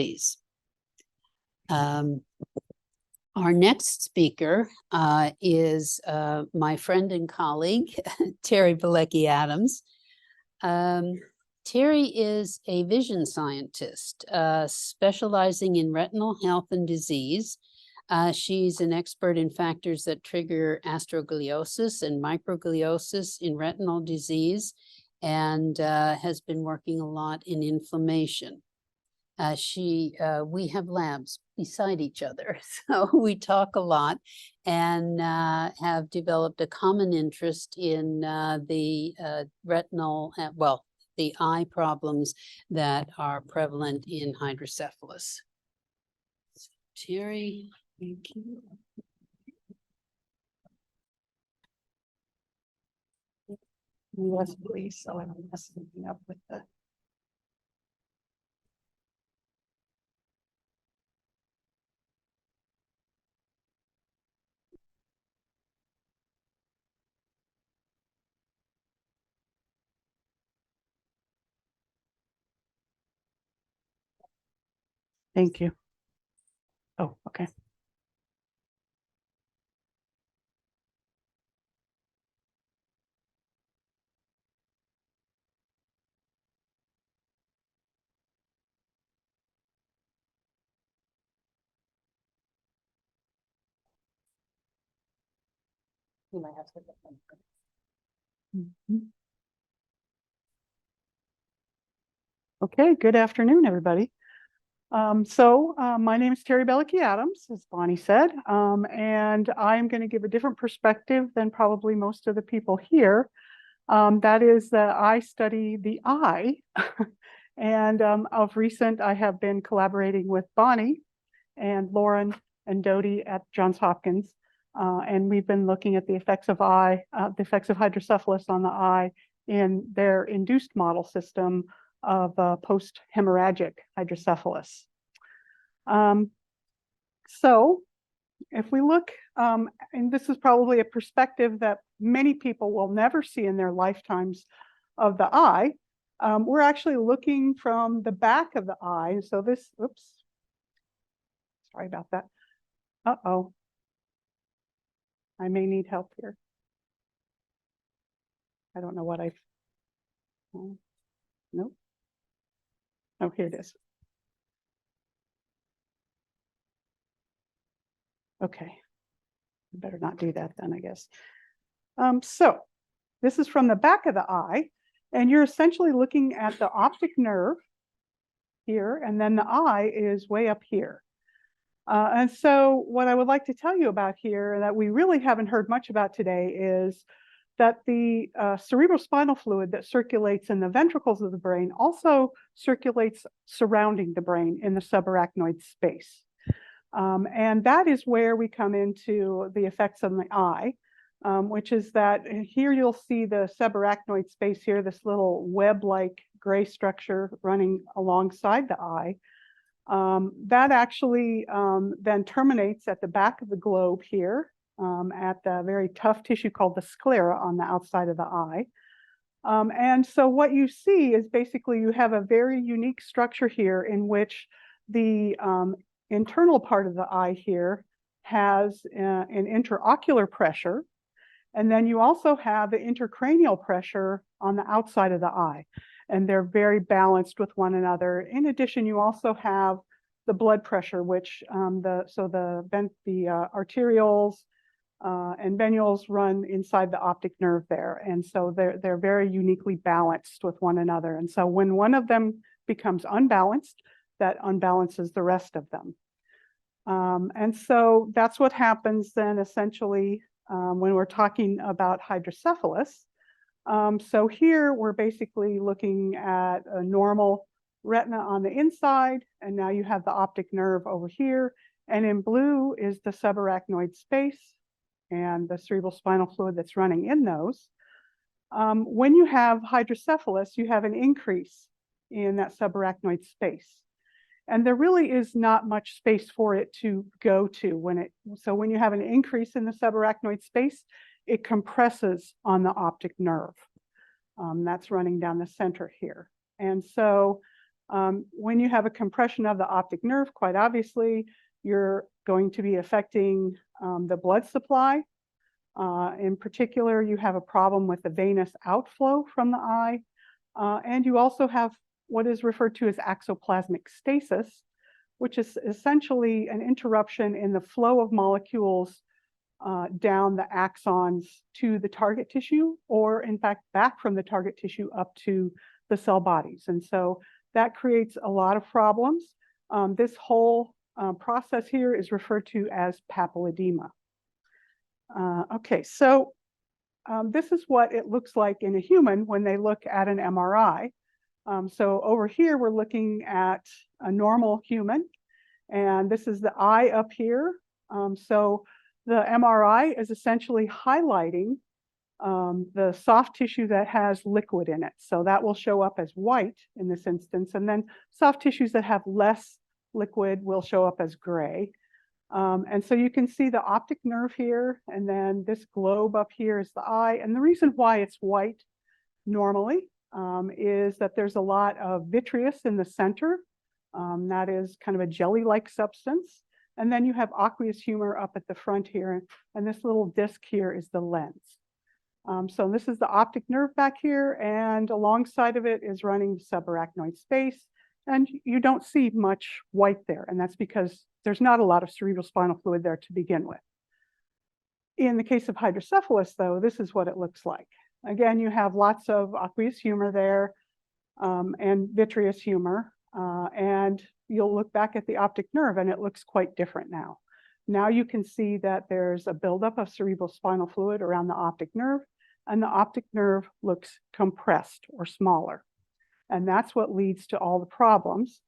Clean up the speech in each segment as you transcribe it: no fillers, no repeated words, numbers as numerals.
please. Our next speaker is my friend and colleague, Teri Belecky Adams. Teri is a vision scientist specializing in retinal health and disease. She's an expert in factors that trigger astrogliosis and microgliosis in retinal disease, and has been working a lot in inflammation. We have labs beside each other, so we talk a lot and have developed a common interest in the retinal, the eye problems that are prevalent in hydrocephalus. Teri, thank you. Yes, please, so I don't mess anything up with the. Thank you. Oh, okay. You might have to get them. Okay, good afternoon, everybody. My name is Teri Belecky Adams, as Bonnie said, and I'm going to give a different perspective than probably most of the people here. That is that I study the eye, and of recent I have been collaborating with Bonnie and Lauren and Dodie at Johns Hopkins, and we've been looking at the effects of hydrocephalus on the eye in their induced model system of post-hemorrhagic hydrocephalus. So if we look, and this is probably a perspective that many people will never see in their lifetimes of the eye, we're actually looking from the back of the eye. So this, oops, sorry about that. Uh-oh, I may need help here. I don't know what I've, nope. Oh, here it is. Okay, I better not do that then, I guess. So this is from the back of the eye, and you're essentially looking at the optic nerve here, and then the eye is way up here. And so what I would like to tell you about here, and that we really haven't heard much about today, is that the cerebrospinal fluid that circulates in the ventricles of the brain also circulates surrounding the brain in the subarachnoid space. And that is where we come into the effects on the eye, which is that here you'll see the subarachnoid space here, this little web-like gray structure running alongside the eye. That actually then terminates at the back of the globe here at the very tough tissue called the sclera on the outside of the eye. And so what you see is basically you have a very unique structure here in which the internal part of the eye here has an intraocular pressure, and then you also have the intracranial pressure on the outside of the eye, and they're very balanced with one another. In addition, you also have the blood pressure, which the arterioles and venules run inside the optic nerve there, and so they're very uniquely balanced with one another. And so when one of them becomes unbalanced, that unbalances the rest of them. And so that's what happens then essentially when we're talking about hydrocephalus. So here we're basically looking at a normal retina on the inside, and now you have the optic nerve over here, and in blue is the subarachnoid space and the cerebrospinal fluid that's running in those. When you have hydrocephalus, you have an increase in that subarachnoid space. And there really is not much space for it to go to. So when you have an increase in the subarachnoid space, it compresses on the optic nerve. That's running down the center here. And so When you have a compression of the optic nerve, quite obviously, you're going to be affecting the blood supply. In particular, you have a problem with the venous outflow from the eye. And you also have what is referred to as axoplasmic stasis, which is essentially an interruption in the flow of molecules down the axons to the target tissue, or in fact, back from the target tissue up to the cell bodies. And so that creates a lot of problems. This whole process here is referred to as papilledema. Okay, so this is what it looks like in a human when they look at an MRI. So over here, we're looking at a normal human, and this is the eye up here. So the MRI is essentially highlighting the soft tissue that has liquid in it. So that will show up as white in this instance, and then soft tissues that have less liquid will show up as gray. And so you can see the optic nerve here, and then this globe up here is the eye. And the reason why it's white normally is that there's a lot of vitreous in the center. That is kind of a jelly-like substance. And then you have aqueous humor up at the front here, and this little disc here is the lens. So this is the optic nerve back here, and alongside of it is running the subarachnoid space. And you don't see much white there, and that's because there's not a lot of cerebrospinal fluid there to begin with. In the case of hydrocephalus, though, this is what it looks like. Again, you have lots of aqueous humor there and vitreous humor, and you'll look back at the optic nerve and it looks quite different now. Now you can see that there's a buildup of cerebrospinal fluid around the optic nerve, and the optic nerve looks compressed or smaller. And that's what leads to all the problems.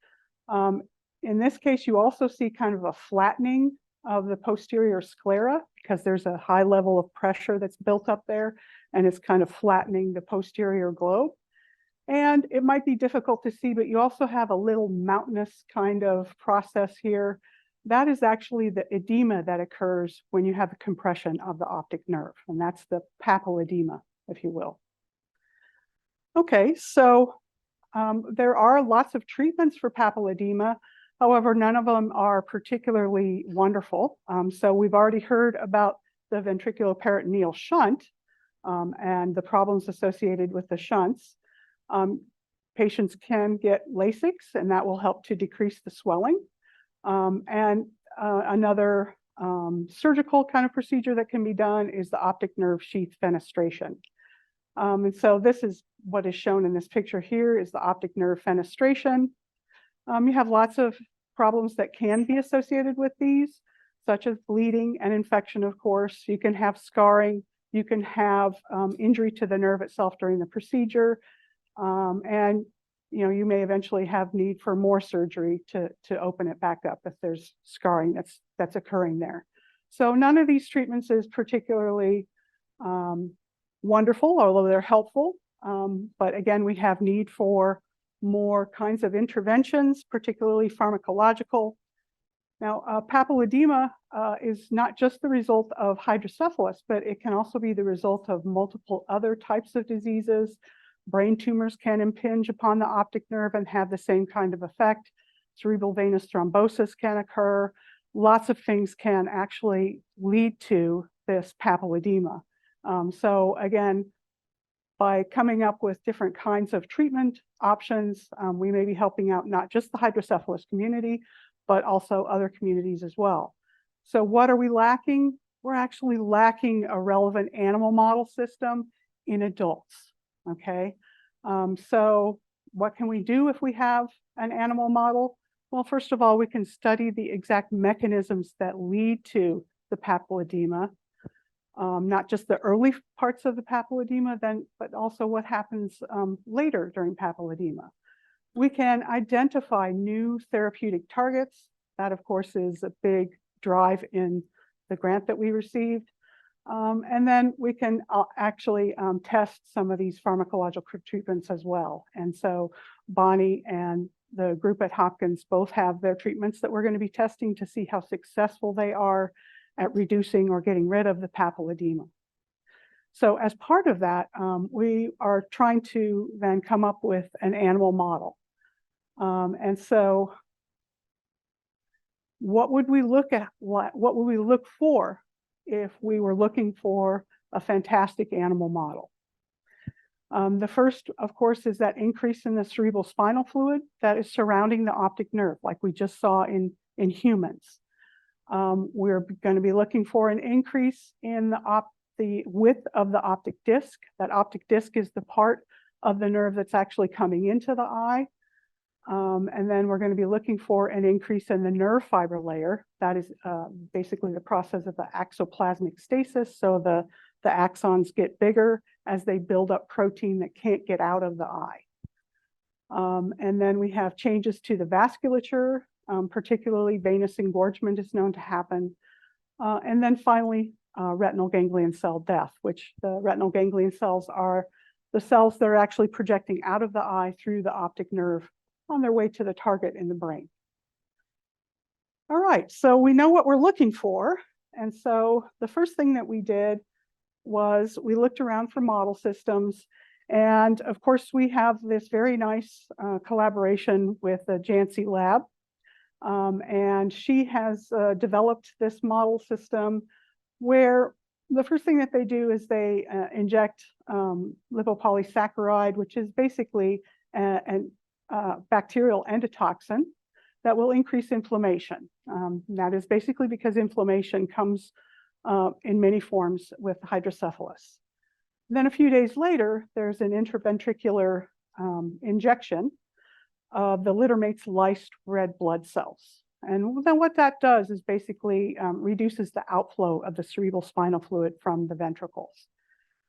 In this case, you also see kind of a flattening of the posterior sclera because there's a high level of pressure that's built up there, and it's kind of flattening the posterior globe. And it might be difficult to see, but you also have a little mountainous kind of process here. That is actually the edema that occurs when you have a compression of the optic nerve, and that's the papilledema, if you will. Okay, so there are lots of treatments for papilledema. However, none of them are particularly wonderful. So we've already heard about the ventriculoperitoneal shunt and the problems associated with the shunts. Patients can get Lasix, and that will help to decrease the swelling. Another surgical kind of procedure that can be done is the optic nerve sheath fenestration. And so this is what is shown in this picture here is the optic nerve fenestration. You have lots of problems that can be associated with these, such as bleeding and infection, of course. You can have scarring. You can have injury to the nerve itself during the procedure. And you may eventually have need for more surgery to open it back up if there's scarring that's occurring there. So none of these treatments is particularly wonderful, although they're helpful. But again, we have need for more kinds of interventions, particularly pharmacological. Now, papilledema is not just the result of hydrocephalus, but it can also be the result of multiple other types of diseases. Brain tumors can impinge upon the optic nerve and have the same kind of effect. Cerebral venous thrombosis can occur. Lots of things can actually lead to this papilledema. So again, by coming up with different kinds of treatment options, we may be helping out not just the hydrocephalus community, but also other communities as well. So what are we lacking? We're actually lacking a relevant animal model system in adults, okay? So what can we do if we have an animal model? Well, first of all, we can study the exact mechanisms that lead to the papilledema, not just the early parts of the papilledema, but also what happens later during papilledema. We can identify new therapeutic targets. That, of course, is a big drive in the grant that we received. And then we can actually test some of these pharmacological treatments as well. And so Bonnie and the group at Hopkins both have their treatments that we're going to be testing to see how successful they are at reducing or getting rid of the papilledema. So as part of that, we are trying to then come up with an animal model. And so what would we look at? What would we look for if we were looking for a fantastic animal model? The first, of course, is that increase in the cerebral spinal fluid that is surrounding the optic nerve, like we just saw in humans. We're going to be looking for an increase in the width of the optic disc. That optic disc is the part of the nerve that's actually coming into the eye. And then we're going to be looking for an increase in the nerve fiber layer. That is basically the process of the axoplasmic stasis. So the axons get bigger as they build up protein that can't get out of the eye. And then we have changes to the vasculature, particularly venous engorgement is known to happen. And then finally, retinal ganglion cell death, which the retinal ganglion cells are the cells that are actually projecting out of the eye through the optic nerve on their way to the target in the brain. All right, so we know what we're looking for. And so the first thing that we did was we looked around for model systems. And of course, we have this very nice collaboration with the Jancy lab. And she has developed this model system where the first thing that they do is they inject lipopolysaccharide, which is basically an bacterial endotoxin that will increase inflammation. That is basically because inflammation comes in many forms with hydrocephalus. Then a few days later, there's an intraventricular injection of the littermate's lysed red blood cells. And then what that does is basically reduces the outflow of the cerebral spinal fluid from the ventricles.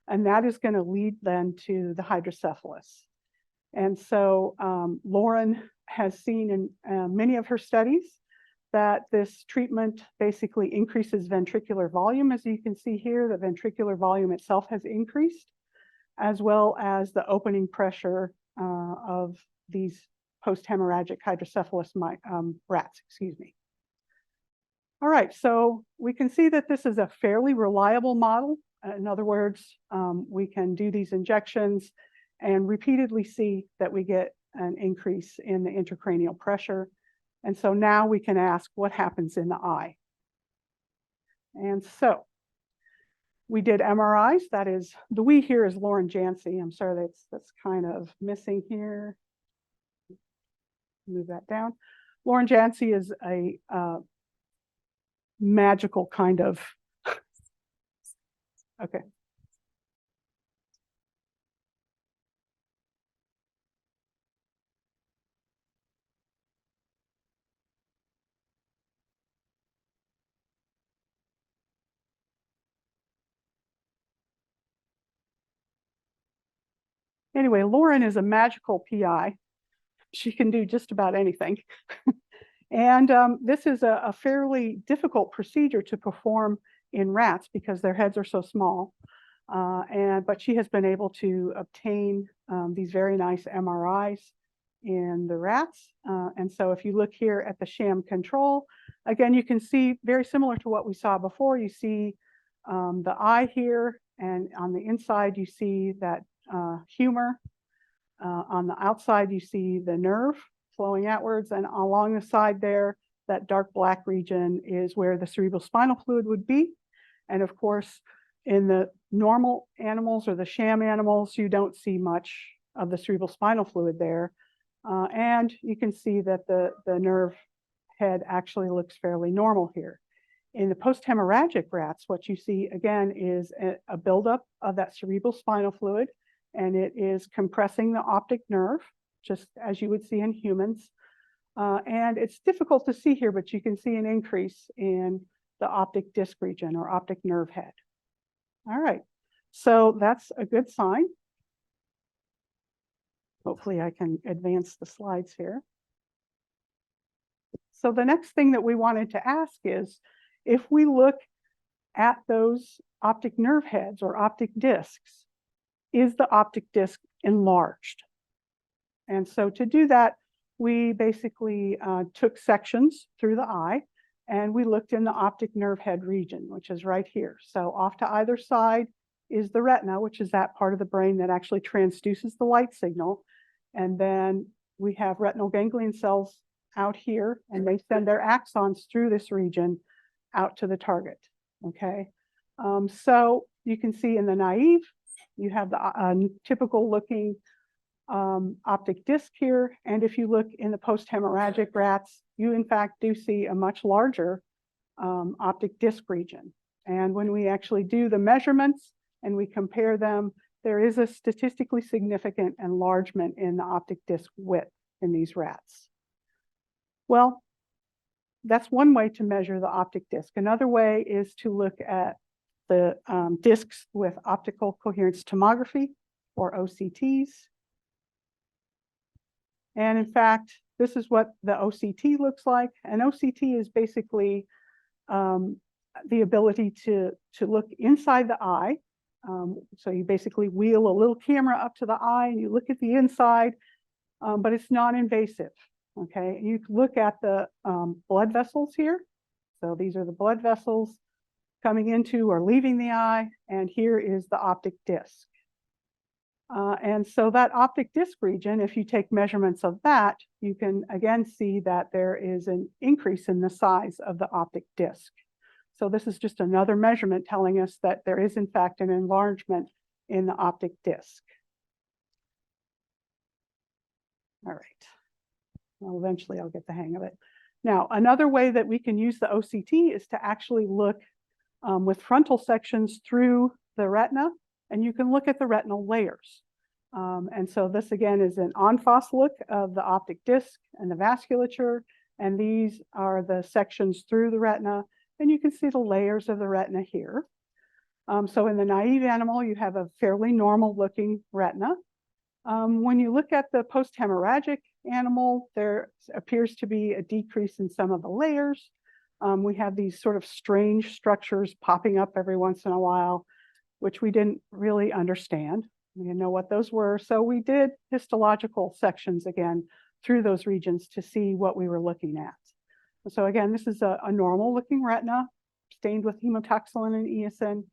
And that is going to lead then to the hydrocephalus. And so Lauren has seen in many of her studies that this treatment basically increases ventricular volume. As you can see here, the ventricular volume itself has increased, as well as the opening pressure of these post-hemorrhagic hydrocephalus rats, excuse me. All right, so we can see that this is a fairly reliable model. In other words, we can do these injections and repeatedly see that we get an increase in the intracranial pressure. And so now we can ask what happens in the eye. And so we did MRIs. That is, the we here is Lauren Jancy. I'm sorry, that's kind of missing here. Move that down. Lauren Jancy is a magical kind of, okay. Anyway, Lauren is a magical PI. She can do just about anything. And this is a fairly difficult procedure to perform in rats because their heads are so small. But she has been able to obtain these very nice MRIs in the rats. And so if you look here at the sham control, again, you can see very similar to what we saw before. You see the eye here, and on the inside, you see that humor. On the outside, you see the nerve flowing outwards, and along the side there, that dark black region is where the cerebral spinal fluid would be. And of course, in the normal animals or the sham animals, you don't see much of the cerebral spinal fluid there. And you can see that the nerve head actually looks fairly normal here. In the post-hemorrhagic rats, what you see again is a buildup of that cerebral spinal fluid, and it is compressing the optic nerve, just as you would see in humans. And it's difficult to see here, but you can see an increase in the optic disc region or optic nerve head. All right, so that's a good sign. Hopefully I can advance the slides here. So the next thing that we wanted to ask is, if we look at those optic nerve heads or optic discs, is the optic disc enlarged? And so to do that, we basically took sections through the eye and we looked in the optic nerve head region, which is right here. So off to either side is the retina, which is that part of the brain that actually transduces the light signal. And then we have retinal ganglion cells out here, and they send their axons through this region out to the target, okay? So you can see in the naive, you have the typical looking optic disc here, and if you look in the post-hemorrhagic rats, you in fact do see a much larger optic disc region. And when we actually do the measurements and we compare them, there is a statistically significant enlargement in the optic disc width in these rats. Well, that's one way to measure the optic disc. Another way is to look at the discs with optical coherence tomography, or OCTs. And in fact, this is what the OCT looks like. An OCT is basically the ability to look inside the eye. So you basically wheel a little camera up to the eye and you look at the inside, but it's non-invasive, okay? You can look at the blood vessels here. So these are the blood vessels coming into or leaving the eye, and here is the optic disc. And so that optic disc region, if you take measurements of that, you can again see that there is an increase in the size of the optic disc. So this is just another measurement telling us that there is in fact an enlargement in the optic disc. All right. Well, eventually I'll get the hang of it. Now, another way that we can use the OCT is to actually look with frontal sections through the retina, and you can look at the retinal layers. And so this again is an en face look of the optic disc and the vasculature, and these are the sections through the retina, and you can see the layers of the retina here. So in the naive animal, you have a fairly normal looking retina. When you look at the post-hemorrhagic animal, there appears to be a decrease in some of the layers. We have these sort of strange structures popping up every once in a while, which we didn't really understand. We didn't know what those were. So we did histological sections again through those regions to see what we were looking at. So again, this is a normal looking retina stained with hematoxylin and eosin.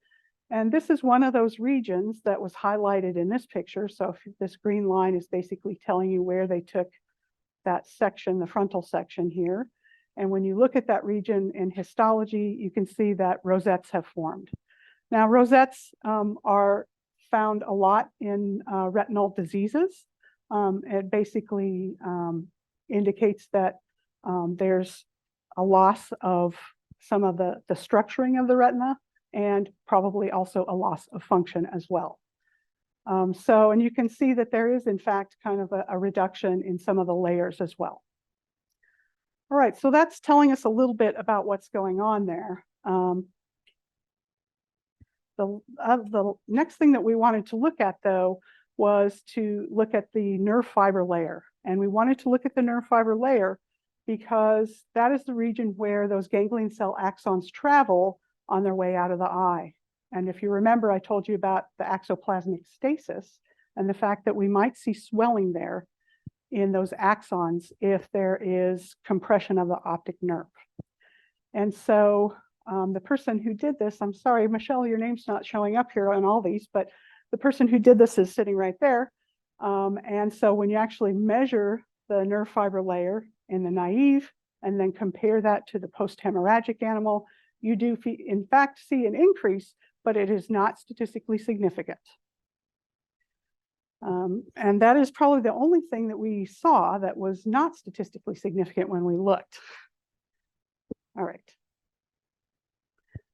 And this is one of those regions that was highlighted in this picture. So if this green line is basically telling you where they took that section, the frontal section here. And when you look at that region in histology, you can see that rosettes have formed. Now, rosettes are found a lot in retinal diseases. It basically indicates that there's a loss of some of the structuring of the retina, and probably also a loss of function as well. And you can see that there is in fact kind of a reduction in some of the layers as well. All right, so that's telling us a little bit about what's going on there. The next thing that we wanted to look at though was to look at the nerve fiber layer. And we wanted to look at the nerve fiber layer because that is the region where those ganglion cell axons travel on their way out of the eye. And if you remember, I told you about the axoplasmic stasis and the fact that we might see swelling there in those axons if there is compression of the optic nerve. And so the person who did this, I'm sorry, Michelle, your name's not showing up here on all these, but the person who did this is sitting right there. And so when you actually measure the nerve fiber layer in the naive and then compare that to the post-hemorrhagic animal, you do in fact see an increase, but it is not statistically significant. And that is probably the only thing that we saw that was not statistically significant when we looked. All right.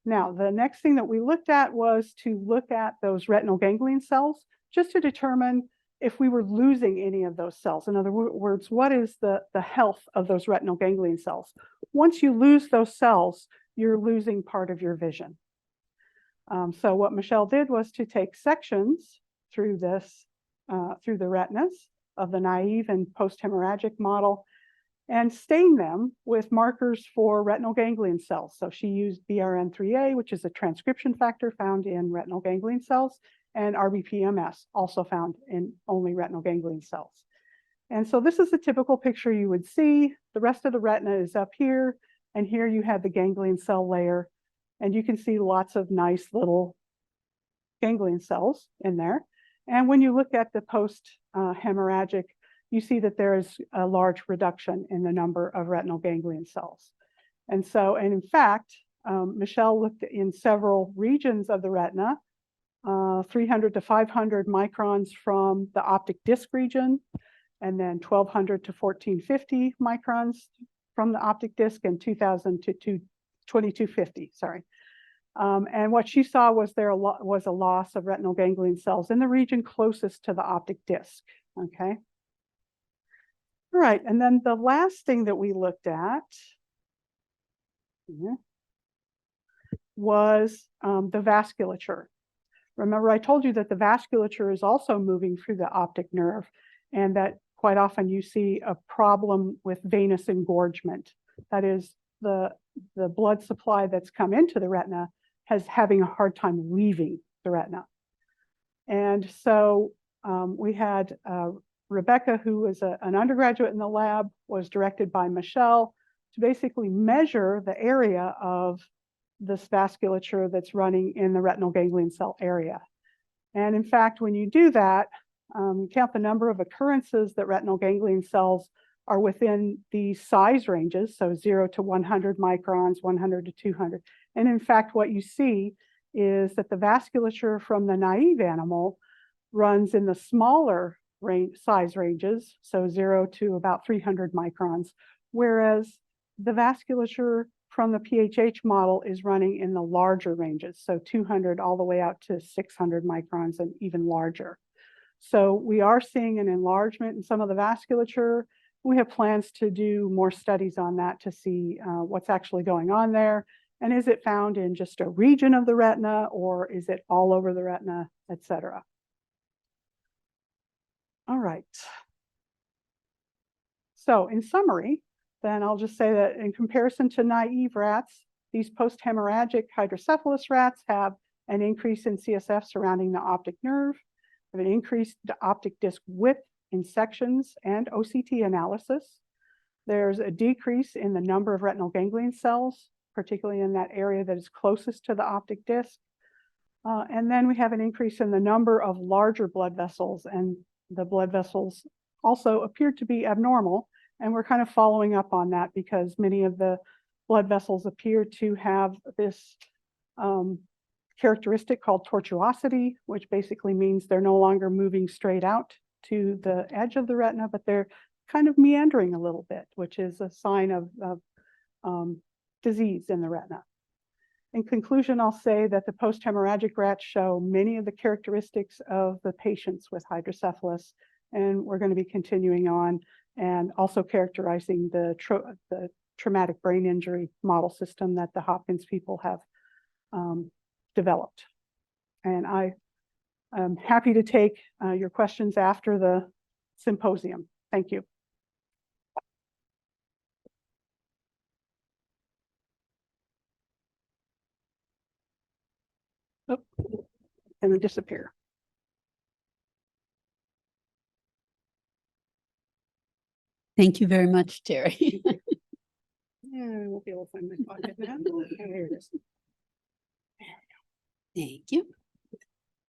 Now, the next thing that we looked at was to look at those retinal ganglion cells just to determine if we were losing any of those cells. In other words, what is the health of those retinal ganglion cells? Once you lose those cells, you're losing part of your vision. So what Michelle did was to take sections through this, through the retinas of the naive and post-hemorrhagic model and stain them with markers for retinal ganglion cells. So she used BRN3A, which is a transcription factor found in retinal ganglion cells, and RBPMS, also found in only retinal ganglion cells. And so this is a typical picture you would see. The rest of the retina is up here, and here you have the ganglion cell layer, and you can see lots of nice little ganglion cells in there. And when you look at the post-hemorrhagic, you see that there is a large reduction in the number of retinal ganglion cells. And in fact, Michelle looked in several regions of the retina, 300 to 500 microns from the optic disc region, and then 1200 to 1450 microns from the optic disc, and 2000 to 2250, sorry. And what she saw was was a loss of retinal ganglion cells in the region closest to the optic disc, okay? All right, and then the last thing that we looked at was the vasculature. Remember, I told you that the vasculature is also moving through the optic nerve, and that quite often you see a problem with venous engorgement. That is, the blood supply that's come into the retina having a hard time leaving the retina. And so we had Rebecca, who was an undergraduate in the lab, was directed by Michelle to basically measure the area of this vasculature that's running in the retinal ganglion cell area. And in fact, when you do that, count the number of occurrences that retinal ganglion cells are within these size ranges, so 0 to 100 microns, 100 to 200. And in fact, what you see is that the vasculature from the naive animal runs in the smaller size ranges, so 0 to about 300 microns, whereas the vasculature from the PHH model is running in the larger ranges, so 200 all the way out to 600 microns and even larger. So we are seeing an enlargement in some of the vasculature. We have plans to do more studies on that to see what's actually going on there. And is it found in just a region of the retina, or is it all over the retina, et cetera? All right. So in summary, then I'll just say that in comparison to naive rats, these post-hemorrhagic hydrocephalus rats have an increase in CSF surrounding the optic nerve, have an increased optic disc width in sections and OCT analysis. There's a decrease in the number of retinal ganglion cells, particularly in that area that is closest to the optic disc. And then we have an increase in the number of larger blood vessels, and the blood vessels also appeared to be abnormal. And we're kind of following up on that because many of the blood vessels appear to have this characteristic called tortuosity, which basically means they're no longer moving straight out to the edge of the retina, but they're kind of meandering a little bit, which is a sign of disease in the retina. In conclusion, I'll say that the post-hemorrhagic rats show many of the characteristics of the patients with hydrocephalus, and we're going to be continuing on and also characterizing the traumatic brain injury model system that the Hopkins people have developed. And I am happy to take your questions after the symposium. Thank you. Oh, and then disappear. Thank you very much, Teri. Yeah, I won't be able to find my pocket now. Here it is. Thank you.